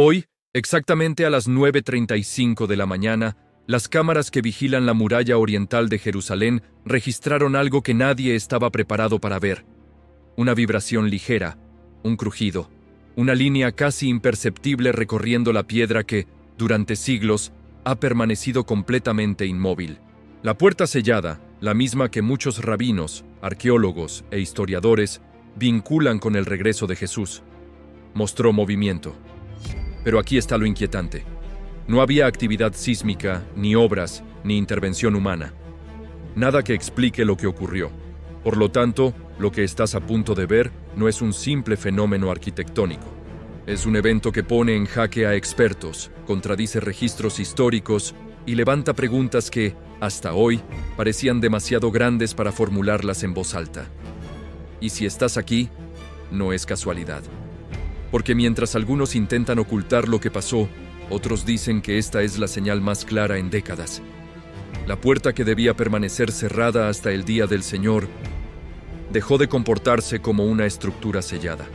Hoy, exactamente a las 9:35 de la mañana, las cámaras que vigilan la muralla oriental de Jerusalén registraron algo que nadie estaba preparado para ver. Una vibración ligera, un crujido, una línea casi imperceptible recorriendo la piedra que, durante siglos, ha permanecido completamente inmóvil. La puerta sellada, la misma que muchos rabinos, arqueólogos e historiadores vinculan con el regreso de Jesús, mostró movimiento. Pero aquí está lo inquietante. No había actividad sísmica, ni obras, ni intervención humana. Nada que explique lo que ocurrió. Por lo tanto, lo que estás a punto de ver no es un simple fenómeno arquitectónico. Es un evento que pone en jaque a expertos, contradice registros históricos y levanta preguntas que, hasta hoy, parecían demasiado grandes para formularlas en voz alta. Y si estás aquí, no es casualidad. Porque mientras algunos intentan ocultar lo que pasó, otros dicen que esta es la señal más clara en décadas. La puerta que debía permanecer cerrada hasta el día del Señor dejó de comportarse como una estructura sellada.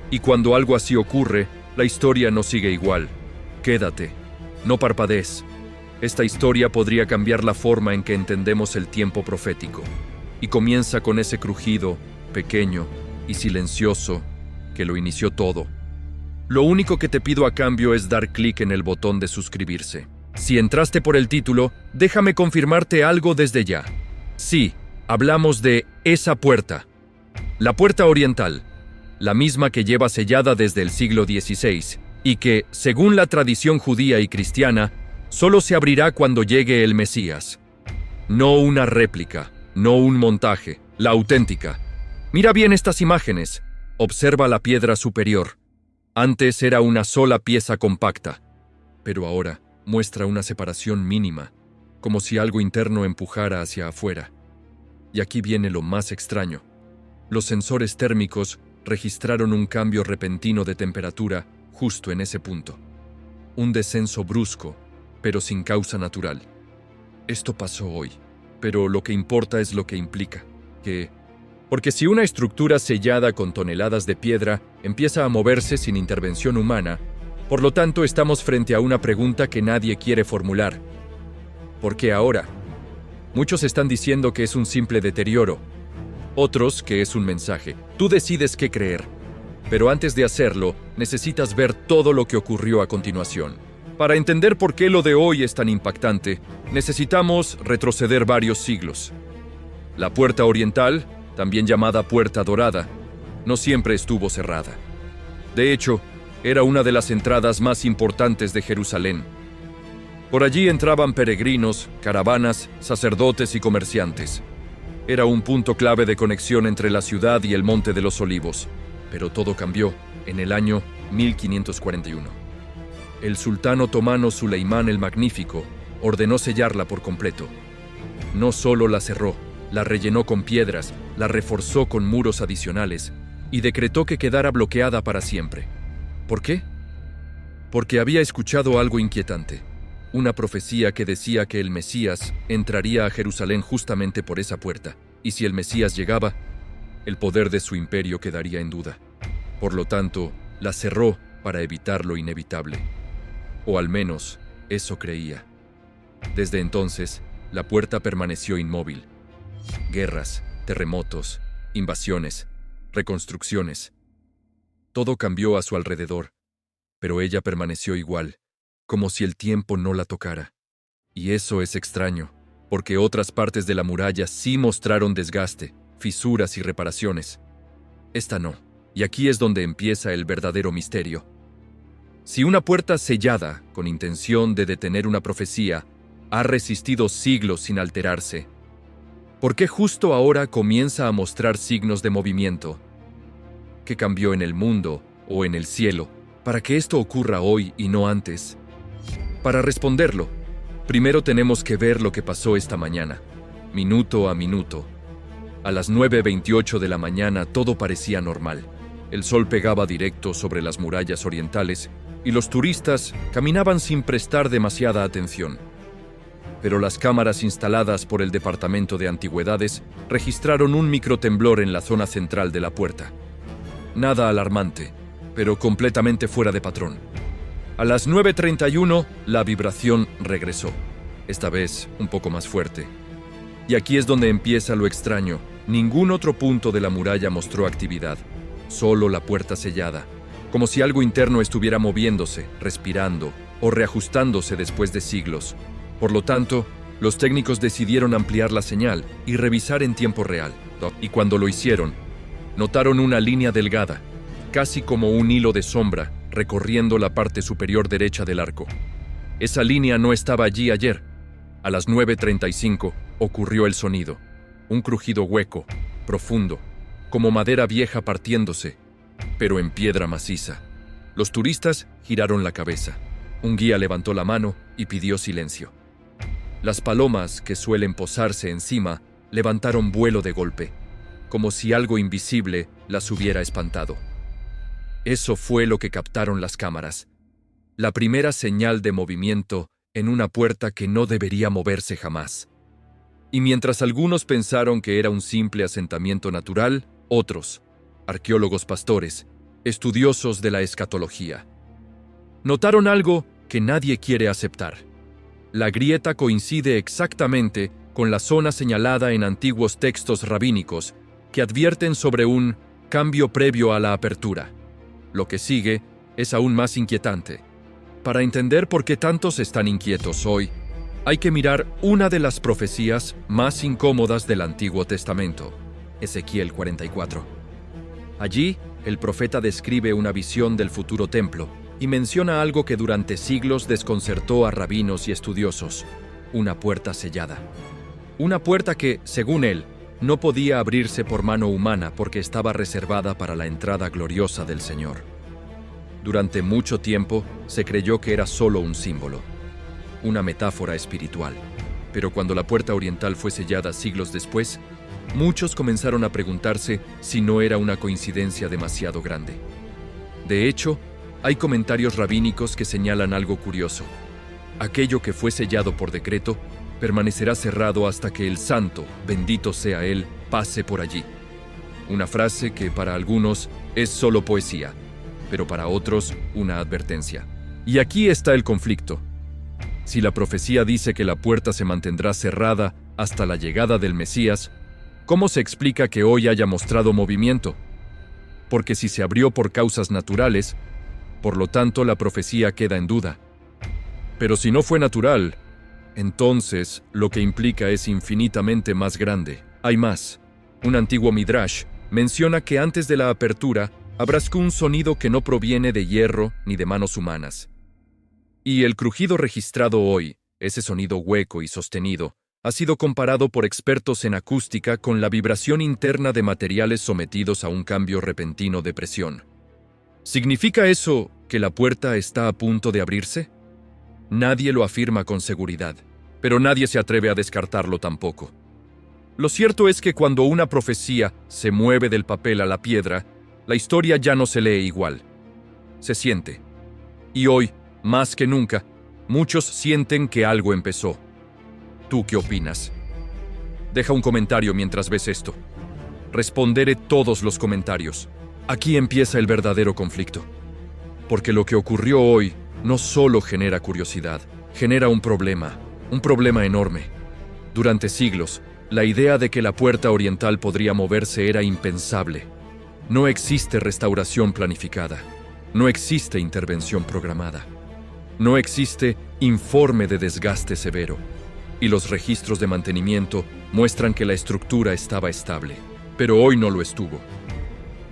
Y cuando algo así ocurre, la historia no sigue igual. Quédate, no parpadees. Esta historia podría cambiar la forma en que entendemos el tiempo profético. Y comienza con ese crujido, pequeño y silencioso, que lo inició todo. Lo único que te pido a cambio es dar clic en el botón de suscribirse. Si entraste por el título, déjame confirmarte algo desde ya. Sí, hablamos de esa puerta. La puerta oriental, la misma que lleva sellada desde el siglo XVI y que, según la tradición judía y cristiana, solo se abrirá cuando llegue el Mesías. No una réplica, no un montaje, la auténtica. Mira bien estas imágenes. Observa la piedra superior. Antes era una sola pieza compacta, pero ahora muestra una separación mínima, como si algo interno empujara hacia afuera. Y aquí viene lo más extraño. Los sensores térmicos registraron un cambio repentino de temperatura justo en ese punto. Un descenso brusco, pero sin causa natural. Esto pasó hoy, pero lo que importa es lo que implica, porque si una estructura sellada con toneladas de piedra empieza a moverse sin intervención humana, por lo tanto estamos frente a una pregunta que nadie quiere formular. ¿Por qué ahora? Muchos están diciendo que es un simple deterioro, otros que es un mensaje. Tú decides qué creer, pero antes de hacerlo, necesitas ver todo lo que ocurrió a continuación. Para entender por qué lo de hoy es tan impactante, necesitamos retroceder varios siglos. La puerta oriental, también llamada Puerta Dorada, no siempre estuvo cerrada. De hecho, era una de las entradas más importantes de Jerusalén. Por allí entraban peregrinos, caravanas, sacerdotes y comerciantes. Era un punto clave de conexión entre la ciudad y el Monte de los Olivos, pero todo cambió en el año 1541. El sultán otomano Suleimán el Magnífico ordenó sellarla por completo. No solo la cerró, la rellenó con piedras, la reforzó con muros adicionales y decretó que quedara bloqueada para siempre. ¿Por qué? Porque había escuchado algo inquietante, una profecía que decía que el Mesías entraría a Jerusalén justamente por esa puerta, y si el Mesías llegaba, el poder de su imperio quedaría en duda. Por lo tanto, la cerró para evitar lo inevitable. O al menos, eso creía. Desde entonces, la puerta permaneció inmóvil. Guerras, terremotos, invasiones, reconstrucciones. Todo cambió a su alrededor, pero ella permaneció igual, como si el tiempo no la tocara. Y eso es extraño, porque otras partes de la muralla sí mostraron desgaste, fisuras y reparaciones. Esta no, y aquí es donde empieza el verdadero misterio. Si una puerta sellada, con intención de detener una profecía, ha resistido siglos sin alterarse, ¿por qué justo ahora comienza a mostrar signos de movimiento? ¿Qué cambió en el mundo o en el cielo para que esto ocurra hoy y no antes? Para responderlo, primero tenemos que ver lo que pasó esta mañana, minuto a minuto. A las 9:28 de la mañana todo parecía normal. El sol pegaba directo sobre las murallas orientales y los turistas caminaban sin prestar demasiada atención. Pero las cámaras instaladas por el Departamento de Antigüedades registraron un microtemblor en la zona central de la puerta. Nada alarmante, pero completamente fuera de patrón. A las 9:31, la vibración regresó, esta vez un poco más fuerte. Y aquí es donde empieza lo extraño. Ningún otro punto de la muralla mostró actividad, solo la puerta sellada, como si algo interno estuviera moviéndose, respirando o reajustándose después de siglos. Por lo tanto, los técnicos decidieron ampliar la señal y revisar en tiempo real. Y cuando lo hicieron, notaron una línea delgada, casi como un hilo de sombra, recorriendo la parte superior derecha del arco. Esa línea no estaba allí ayer. A las 9:35 ocurrió el sonido, un crujido hueco, profundo, como madera vieja partiéndose, pero en piedra maciza. Los turistas giraron la cabeza. Un guía levantó la mano y pidió silencio. Las palomas, que suelen posarse encima, levantaron vuelo de golpe, como si algo invisible las hubiera espantado. Eso fue lo que captaron las cámaras. La primera señal de movimiento en una puerta que no debería moverse jamás. Y mientras algunos pensaron que era un simple asentamiento natural, otros, arqueólogos pastores, estudiosos de la escatología, notaron algo que nadie quiere aceptar. La grieta coincide exactamente con la zona señalada en antiguos textos rabínicos que advierten sobre un cambio previo a la apertura. Lo que sigue es aún más inquietante. Para entender por qué tantos están inquietos hoy, hay que mirar una de las profecías más incómodas del Antiguo Testamento, Ezequiel 44. Allí, el profeta describe una visión del futuro templo y menciona algo que durante siglos desconcertó a rabinos y estudiosos: una puerta sellada. Una puerta que, según él, no podía abrirse por mano humana porque estaba reservada para la entrada gloriosa del Señor. Durante mucho tiempo se creyó que era solo un símbolo, una metáfora espiritual. Pero cuando la puerta oriental fue sellada siglos después, muchos comenzaron a preguntarse si no era una coincidencia demasiado grande. De hecho, hay comentarios rabínicos que señalan algo curioso. Aquello que fue sellado por decreto permanecerá cerrado hasta que el santo, bendito sea él, pase por allí. Una frase que para algunos es solo poesía, pero para otros una advertencia. Y aquí está el conflicto. Si la profecía dice que la puerta se mantendrá cerrada hasta la llegada del Mesías, ¿cómo se explica que hoy haya mostrado movimiento? Porque si se abrió por causas naturales, por lo tanto la profecía queda en duda. Pero si no fue natural, entonces lo que implica es infinitamente más grande. Hay más. Un antiguo Midrash menciona que antes de la apertura habrá un sonido que no proviene de hierro ni de manos humanas. Y el crujido registrado hoy, ese sonido hueco y sostenido, ha sido comparado por expertos en acústica con la vibración interna de materiales sometidos a un cambio repentino de presión. ¿Significa eso que la puerta está a punto de abrirse? Nadie lo afirma con seguridad, pero nadie se atreve a descartarlo tampoco. Lo cierto es que cuando una profecía se mueve del papel a la piedra, la historia ya no se lee igual. Se siente. Y hoy, más que nunca, muchos sienten que algo empezó. ¿Tú qué opinas? Deja un comentario mientras ves esto. Responderé todos los comentarios. Aquí empieza el verdadero conflicto. Porque lo que ocurrió hoy no solo genera curiosidad, genera un problema enorme. Durante siglos, la idea de que la puerta oriental podría moverse era impensable. No existe restauración planificada. No existe intervención programada. No existe informe de desgaste severo. Y los registros de mantenimiento muestran que la estructura estaba estable. Pero hoy no lo estuvo.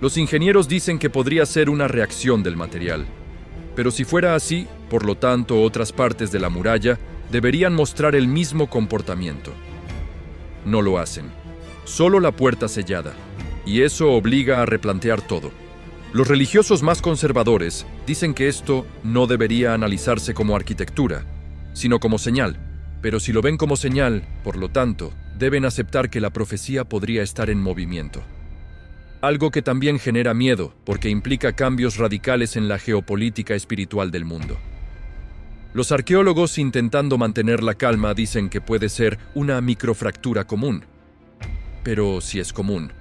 Los ingenieros dicen que podría ser una reacción del material. Pero si fuera así, por lo tanto, otras partes de la muralla deberían mostrar el mismo comportamiento. No lo hacen. Solo la puerta sellada. Y eso obliga a replantear todo. Los religiosos más conservadores dicen que esto no debería analizarse como arquitectura, sino como señal. Pero si lo ven como señal, por lo tanto, deben aceptar que la profecía podría estar en movimiento. Algo que también genera miedo, porque implica cambios radicales en la geopolítica espiritual del mundo. Los arqueólogos, intentando mantener la calma, dicen que puede ser una microfractura común. Pero si es común,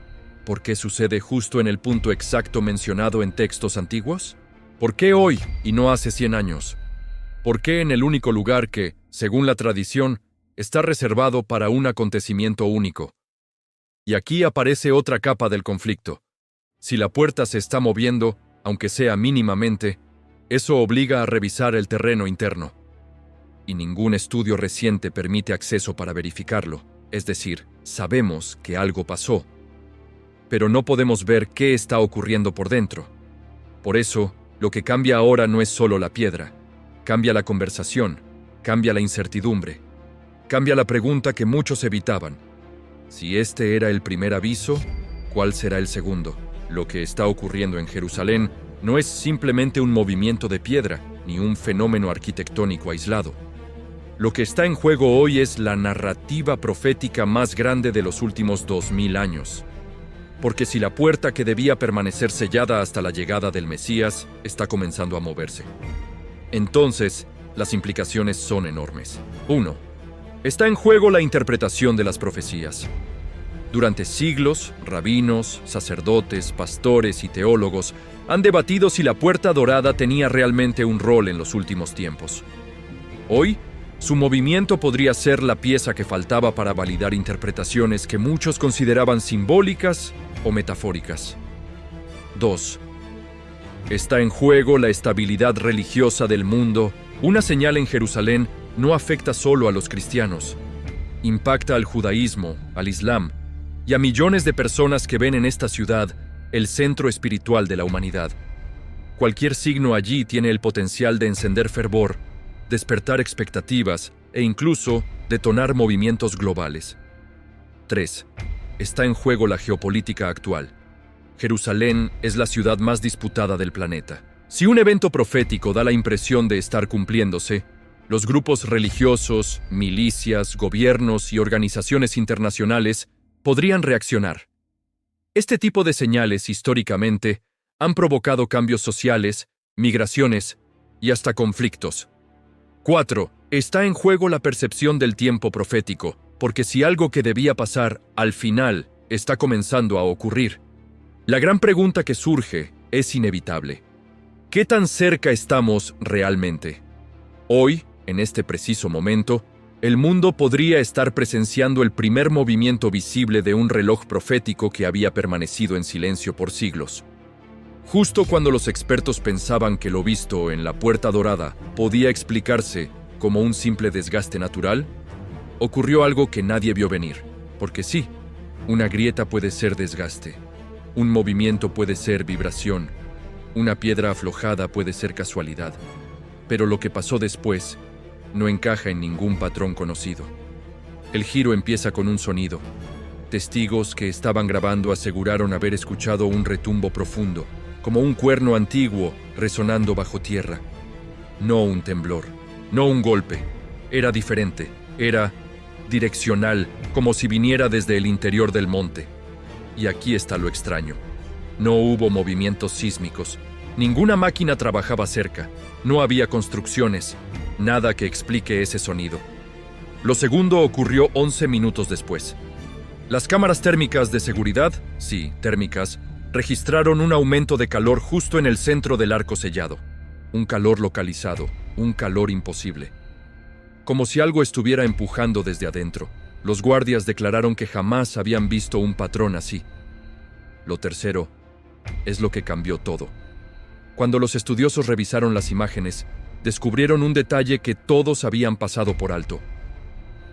¿por qué sucede justo en el punto exacto mencionado en textos antiguos? ¿Por qué hoy y no hace 100 años? ¿Por qué en el único lugar que, según la tradición, está reservado para un acontecimiento único? Y aquí aparece otra capa del conflicto. Si la puerta se está moviendo, aunque sea mínimamente, eso obliga a revisar el terreno interno. Y ningún estudio reciente permite acceso para verificarlo. Es decir, sabemos que algo pasó, pero no podemos ver qué está ocurriendo por dentro. Por eso, lo que cambia ahora no es solo la piedra. Cambia la conversación, cambia la incertidumbre, cambia la pregunta que muchos evitaban. Si este era el primer aviso, ¿cuál será el segundo? Lo que está ocurriendo en Jerusalén no es simplemente un movimiento de piedra, ni un fenómeno arquitectónico aislado. Lo que está en juego hoy es la narrativa profética más grande de los últimos 2000 años. Porque si la puerta que debía permanecer sellada hasta la llegada del Mesías está comenzando a moverse, entonces las implicaciones son enormes. 1. Está en juego la interpretación de las profecías. Durante siglos, rabinos, sacerdotes, pastores y teólogos han debatido si la puerta dorada tenía realmente un rol en los últimos tiempos. Hoy, su movimiento podría ser la pieza que faltaba para validar interpretaciones que muchos consideraban simbólicas o metafóricas. 2. Está en juego la estabilidad religiosa del mundo. Una señal en Jerusalén no afecta solo a los cristianos. Impacta al judaísmo, al islam y a millones de personas que ven en esta ciudad el centro espiritual de la humanidad. Cualquier signo allí tiene el potencial de encender fervor, despertar expectativas e incluso detonar movimientos globales. 3. Está en juego la geopolítica actual. Jerusalén es la ciudad más disputada del planeta. Si un evento profético da la impresión de estar cumpliéndose, los grupos religiosos, milicias, gobiernos y organizaciones internacionales podrían reaccionar. Este tipo de señales, históricamente, han provocado cambios sociales, migraciones y hasta conflictos. 4. Está en juego la percepción del tiempo profético, porque si algo que debía pasar al final está comenzando a ocurrir, la gran pregunta que surge es inevitable. ¿Qué tan cerca estamos realmente? Hoy, en este preciso momento, el mundo podría estar presenciando el primer movimiento visible de un reloj profético que había permanecido en silencio por siglos. Justo cuando los expertos pensaban que lo visto en la Puerta Dorada podía explicarse como un simple desgaste natural, ocurrió algo que nadie vio venir. Porque sí, una grieta puede ser desgaste, un movimiento puede ser vibración, una piedra aflojada puede ser casualidad, pero lo que pasó después no encaja en ningún patrón conocido. El giro empieza con un sonido. Testigos que estaban grabando aseguraron haber escuchado un retumbo profundo, como un cuerno antiguo resonando bajo tierra. No un temblor, no un golpe. Era diferente, era direccional, como si viniera desde el interior del monte. Y aquí está lo extraño. No hubo movimientos sísmicos. Ninguna máquina trabajaba cerca. No había construcciones. Nada que explique ese sonido. Lo segundo ocurrió 11 minutos después. Las cámaras térmicas de seguridad, sí, térmicas, registraron un aumento de calor justo en el centro del arco sellado. Un calor localizado, un calor imposible. Como si algo estuviera empujando desde adentro. Los guardias declararon que jamás habían visto un patrón así. Lo tercero es lo que cambió todo. Cuando los estudiosos revisaron las imágenes, descubrieron un detalle que todos habían pasado por alto.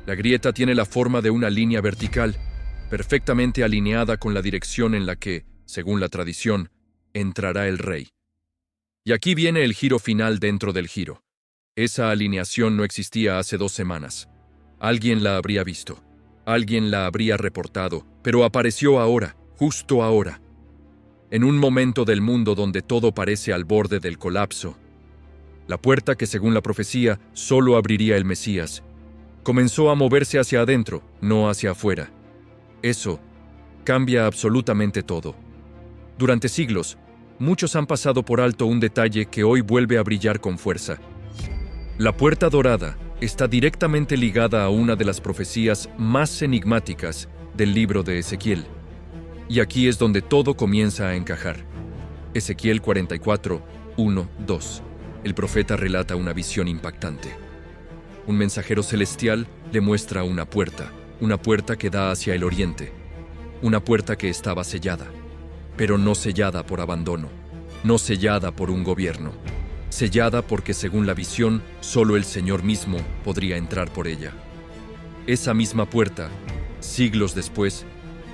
La grieta tiene la forma de una línea vertical, perfectamente alineada con la dirección en la que, según la tradición, entrará el rey. Y aquí viene el giro final dentro del giro. Esa alineación no existía hace 2 semanas. Alguien la habría visto. Alguien la habría reportado, pero apareció ahora, justo ahora. En un momento del mundo donde todo parece al borde del colapso. La puerta que, según la profecía, solo abriría el Mesías, comenzó a moverse hacia adentro, no hacia afuera. Eso cambia absolutamente todo. Durante siglos, muchos han pasado por alto un detalle que hoy vuelve a brillar con fuerza. La Puerta Dorada está directamente ligada a una de las profecías más enigmáticas del libro de Ezequiel. Y aquí es donde todo comienza a encajar. Ezequiel 44, 1, 2. el profeta relata una visión impactante. Un mensajero celestial le muestra una puerta que da hacia el oriente, una puerta que estaba sellada, pero no sellada por abandono, no sellada por un gobierno, sellada porque según la visión, solo el Señor mismo podría entrar por ella. Esa misma puerta, siglos después,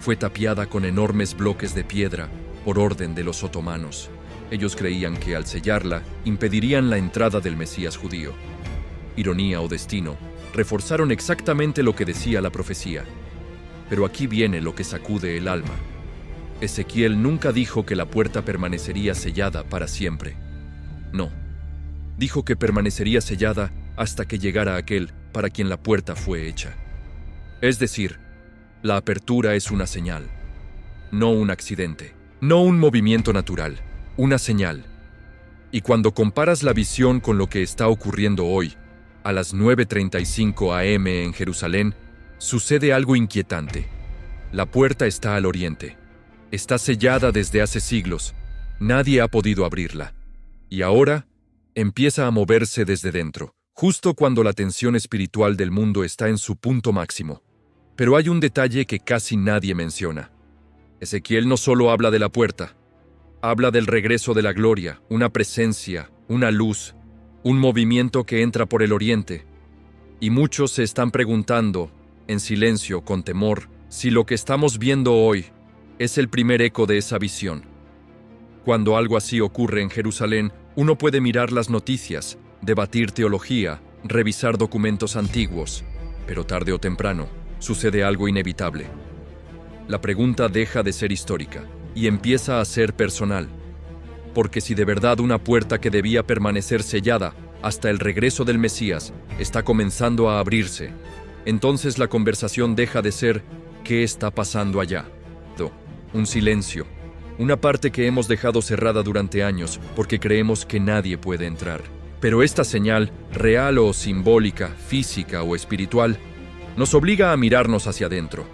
fue tapiada con enormes bloques de piedra por orden de los otomanos. Ellos creían que al sellarla impedirían la entrada del Mesías judío. Ironía o destino, reforzaron exactamente lo que decía la profecía. Pero aquí viene lo que sacude el alma. Ezequiel nunca dijo que la puerta permanecería sellada para siempre. No. Dijo que permanecería sellada hasta que llegara aquel para quien la puerta fue hecha. Es decir, la apertura es una señal, no un accidente, no un movimiento natural, una señal. Y cuando comparas la visión con lo que está ocurriendo hoy, a las 9:35 a.m. en Jerusalén, sucede algo inquietante. La puerta está al oriente. Está sellada desde hace siglos. Nadie ha podido abrirla. Y ahora empieza a moverse desde dentro, justo cuando la tensión espiritual del mundo está en su punto máximo. Pero hay un detalle que casi nadie menciona. Ezequiel no solo habla de la puerta, habla del regreso de la gloria, una presencia, una luz, un movimiento que entra por el oriente. Y muchos se están preguntando, en silencio, con temor, si lo que estamos viendo hoy es el primer eco de esa visión. Cuando algo así ocurre en Jerusalén, uno puede mirar las noticias, debatir teología, revisar documentos antiguos, pero tarde o temprano sucede algo inevitable. La pregunta deja de ser histórica y empieza a ser personal. Porque si de verdad una puerta que debía permanecer sellada hasta el regreso del Mesías está comenzando a abrirse, entonces la conversación deja de ser ¿qué está pasando allá? Un silencio, una parte que hemos dejado cerrada durante años porque creemos que nadie puede entrar. Pero esta señal, real o simbólica, física o espiritual, nos obliga a mirarnos hacia adentro.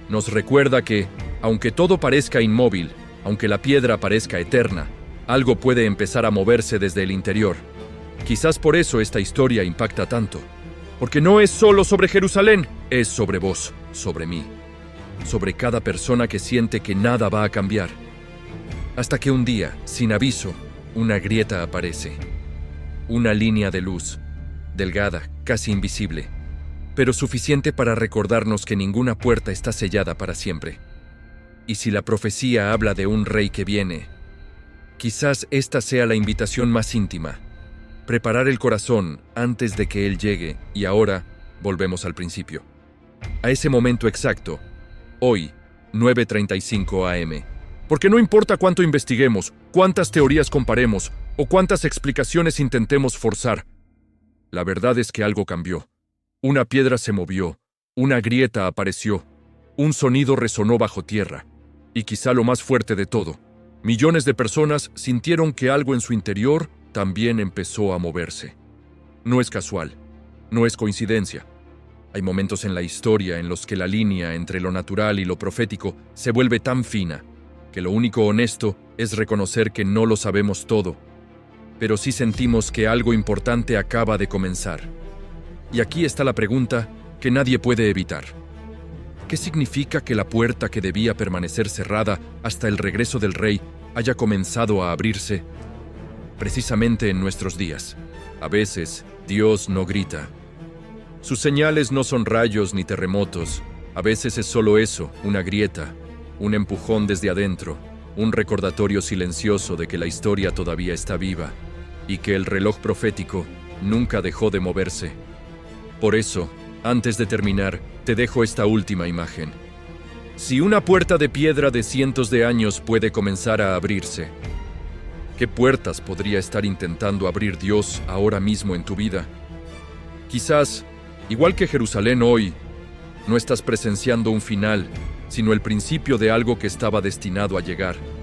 Nos recuerda que, aunque todo parezca inmóvil, aunque la piedra parezca eterna, algo puede empezar a moverse desde el interior. Quizás por eso esta historia impacta tanto. Porque no es solo sobre Jerusalén, es sobre vos, sobre mí, sobre cada persona que siente que nada va a cambiar. Hasta que un día, sin aviso, una grieta aparece. Una línea de luz, delgada, casi invisible, pero suficiente para recordarnos que ninguna puerta está sellada para siempre. Y si la profecía habla de un rey que viene, quizás esta sea la invitación más íntima. Preparar el corazón antes de que él llegue, y ahora volvemos al principio. A ese momento exacto, hoy, 9:35 a.m. Porque no importa cuánto investiguemos, cuántas teorías comparemos o cuántas explicaciones intentemos forzar, la verdad es que algo cambió. Una piedra se movió, una grieta apareció, un sonido resonó bajo tierra, y quizá lo más fuerte de todo, millones de personas sintieron que algo en su interior también empezó a moverse. No es casual, no es coincidencia. Hay momentos en la historia en los que la línea entre lo natural y lo profético se vuelve tan fina que lo único honesto es reconocer que no lo sabemos todo, pero sí sentimos que algo importante acaba de comenzar. Y aquí está la pregunta que nadie puede evitar. ¿Qué significa que la puerta que debía permanecer cerrada hasta el regreso del rey haya comenzado a abrirse? Precisamente en nuestros días. A veces, Dios no grita. Sus señales no son rayos ni terremotos. A veces es solo eso, una grieta, un empujón desde adentro, un recordatorio silencioso de que la historia todavía está viva y que el reloj profético nunca dejó de moverse. Por eso, antes de terminar, te dejo esta última imagen. Si una puerta de piedra de cientos de años puede comenzar a abrirse, ¿qué puertas podría estar intentando abrir Dios ahora mismo en tu vida? Quizás, igual que Jerusalén hoy, no estás presenciando un final, sino el principio de algo que estaba destinado a llegar.